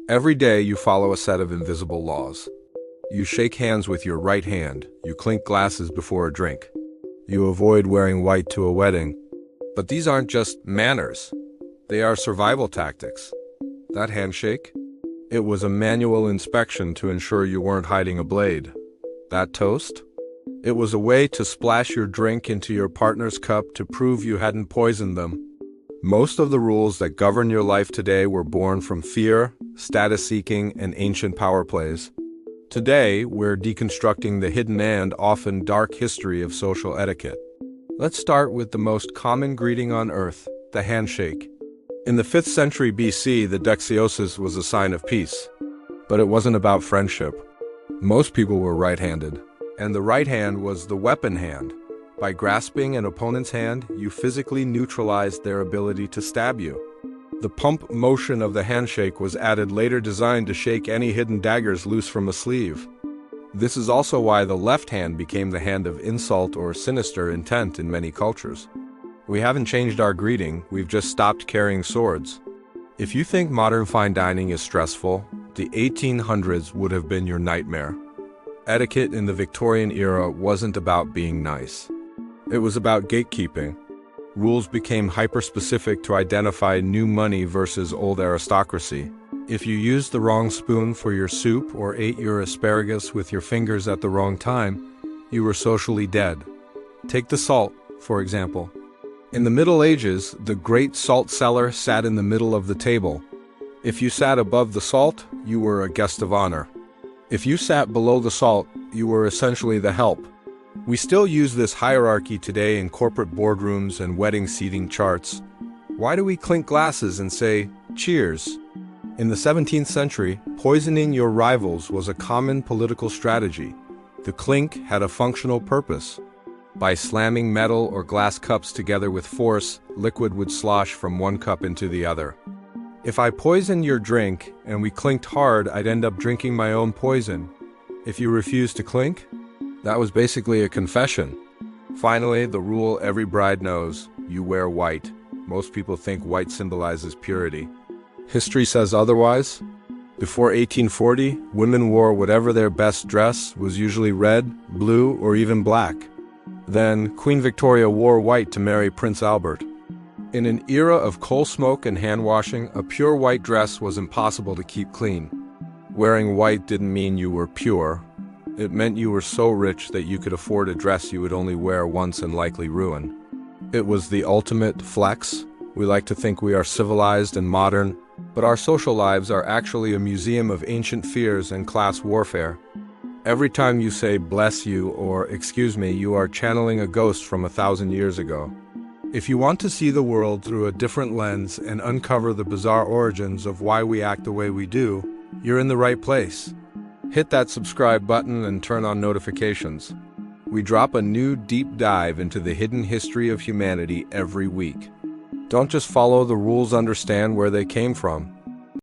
Every day you follow a set of invisible laws. You shake hands with your right hand, you clink glasses before a drink. You avoid wearing white to a wedding. But these aren't just manners. They are survival tactics. That handshake? It was a manual inspection to ensure you weren't hiding a blade. That toast? It was a way to splash your drink into your partner's cup to prove you hadn't poisoned them. Most of the rules that govern your life today were born from fear, status-seeking, and ancient power plays. Today, we're deconstructing the hidden and often dark history of social etiquette. Let's start with the most common greeting on Earth, the handshake. In the 5th century BC, the dexiosis was a sign of peace. But it wasn't about friendship. Most people were right-handed, and the right hand was the weapon hand. By grasping an opponent's hand, you physically neutralized their ability to stab you. The pump motion of the handshake was added later, designed to shake any hidden daggers loose from a sleeve. This is also why the left hand became the hand of insult or sinister intent in many cultures. We haven't changed our greeting, we've just stopped carrying swords. If you think modern fine dining is stressful, the 1800s would have been your nightmare. Etiquette in the Victorian era wasn't about being nice. It was about gatekeeping. Rules became hyper-specific to identify new money versus old aristocracy. If you used the wrong spoon for your soup or ate your asparagus with your fingers at the wrong time, you were socially dead. Take the salt, for example. In the Middle Ages, the great salt cellar sat in the middle of the table. If you sat above the salt, you were a guest of honor. If you sat below the salt, you were essentially the help. We still use this hierarchy today in corporate boardrooms and wedding seating charts. Why do we clink glasses and say, cheers? In the 17th century, poisoning your rivals was a common political strategy. The clink had a functional purpose. By slamming metal or glass cups together with force, liquid would slosh from one cup into the other. If I poisoned your drink and we clinked hard, I'd end up drinking my own poison. If you refused to clink, that was basically a confession. Finally, the rule every bride knows: you wear white. Most people think white symbolizes purity. History says otherwise. Before 1840, women wore whatever their best dress was, usually red, blue, or even black. Then, Queen Victoria wore white to marry Prince Albert. In an era of coal smoke and hand washing, a pure white dress was impossible to keep clean. Wearing white didn't mean you were pure. It meant you were so rich that you could afford a dress you would only wear once and likely ruin. It was the ultimate flex. We like to think we are civilized and modern, but our social lives are actually a museum of ancient fears and class warfare. Every time you say bless you or excuse me, you are channeling a ghost from 1,000 years ago. If you want to see the world through a different lens and uncover the bizarre origins of why we act the way we do, you're in the right place. Hit that subscribe button and turn on notifications. We drop a new deep dive into the hidden history of humanity every week. Don't just follow the rules, understand where they came from.